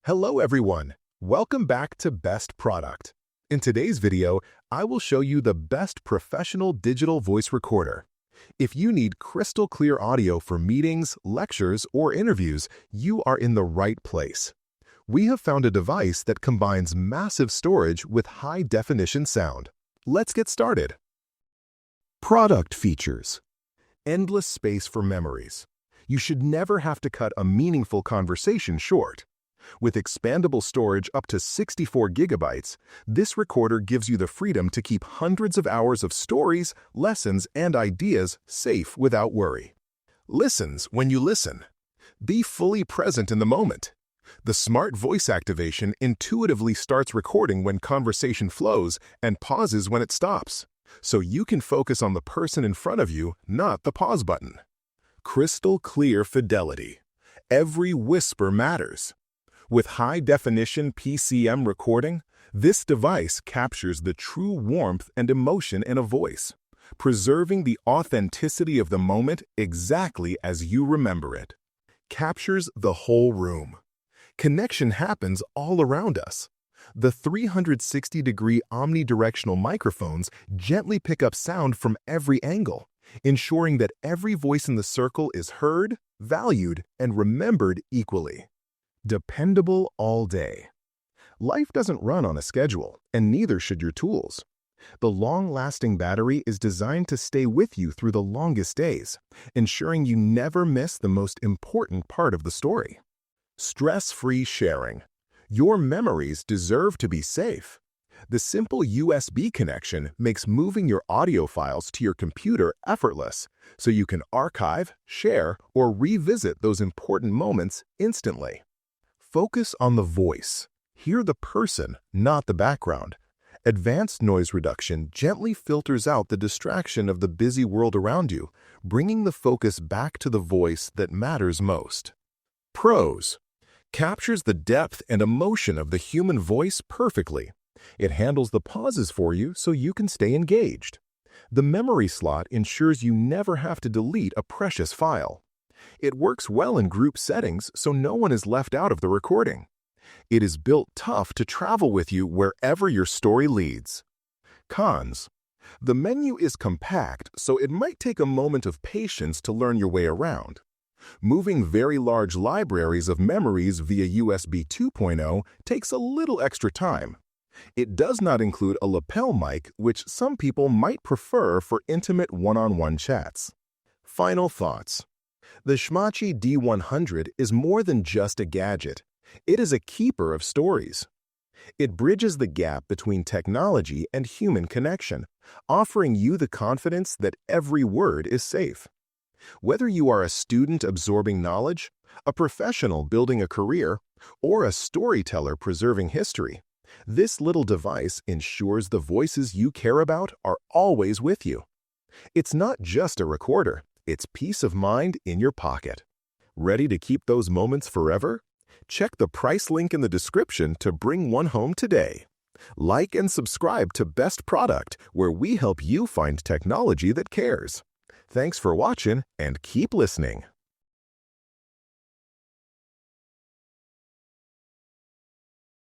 Hello everyone, welcome back to Best Product. In today's video, I will show you the best professional digital voice recorder. If you need crystal clear audio for meetings, lectures, or interviews, you are in the right place. We have found a device that combines massive storage with high-definition sound. Let's get started. Product features. Endless space for memories. You should never have to cut a meaningful conversation short. With expandable storage up to 64 gigabytes, this recorder gives you the freedom to keep hundreds of hours of stories, lessons, and ideas safe without worry. Listens when you listen. Be fully present in the moment. The smart voice activation intuitively starts recording when conversation flows and pauses when it stops, so you can focus on the person in front of you, not the pause button. Crystal clear fidelity. Every whisper matters. With high-definition PCM recording, this device captures the true warmth and emotion in a voice, preserving the authenticity of the moment exactly as you remember it. Captures the whole room. Connection happens all around us. The 360-degree omnidirectional microphones gently pick up sound from every angle, ensuring that every voice in the circle is heard, valued, and remembered equally. Dependable all day. Life doesn't run on a schedule, and neither should your tools. The long-lasting battery is designed to stay with you through the longest days, ensuring you never miss the most important part of the story. Stress-free sharing. Your memories deserve to be safe. The simple USB connection makes moving your audio files to your computer effortless, so you can archive, share, or revisit those important moments instantly. Focus on the voice. Hear the person, not the background. Advanced noise reduction gently filters out the distraction of the busy world around you, bringing the focus back to the voice that matters most. Pros. Captures the depth and emotion of the human voice perfectly. It handles the pauses for you so you can stay engaged. The memory slot ensures you never have to delete a precious file. It works well in group settings so no one is left out of the recording. It is built tough to travel with you wherever your story leads. Cons. The menu is compact, so it might take a moment of patience to learn your way around. Moving very large libraries of memories via USB 2.0 takes a little extra time. It does not include a lapel mic, which some people might prefer for intimate one-on-one chats. Final thoughts. The Shmachi D100 is more than just a gadget. It is a keeper of stories. It bridges the gap between technology and human connection, offering you the confidence that every word is safe. Whether you are a student absorbing knowledge, a professional building a career, or a storyteller preserving history, this little device ensures the voices you care about are always with you. It's not just a recorder. It's peace of mind in your pocket. Ready to keep those moments forever? Check the price link in the description to bring one home today. Like and subscribe to Best Product, where we help you find technology that cares. Thanks for watching and keep listening.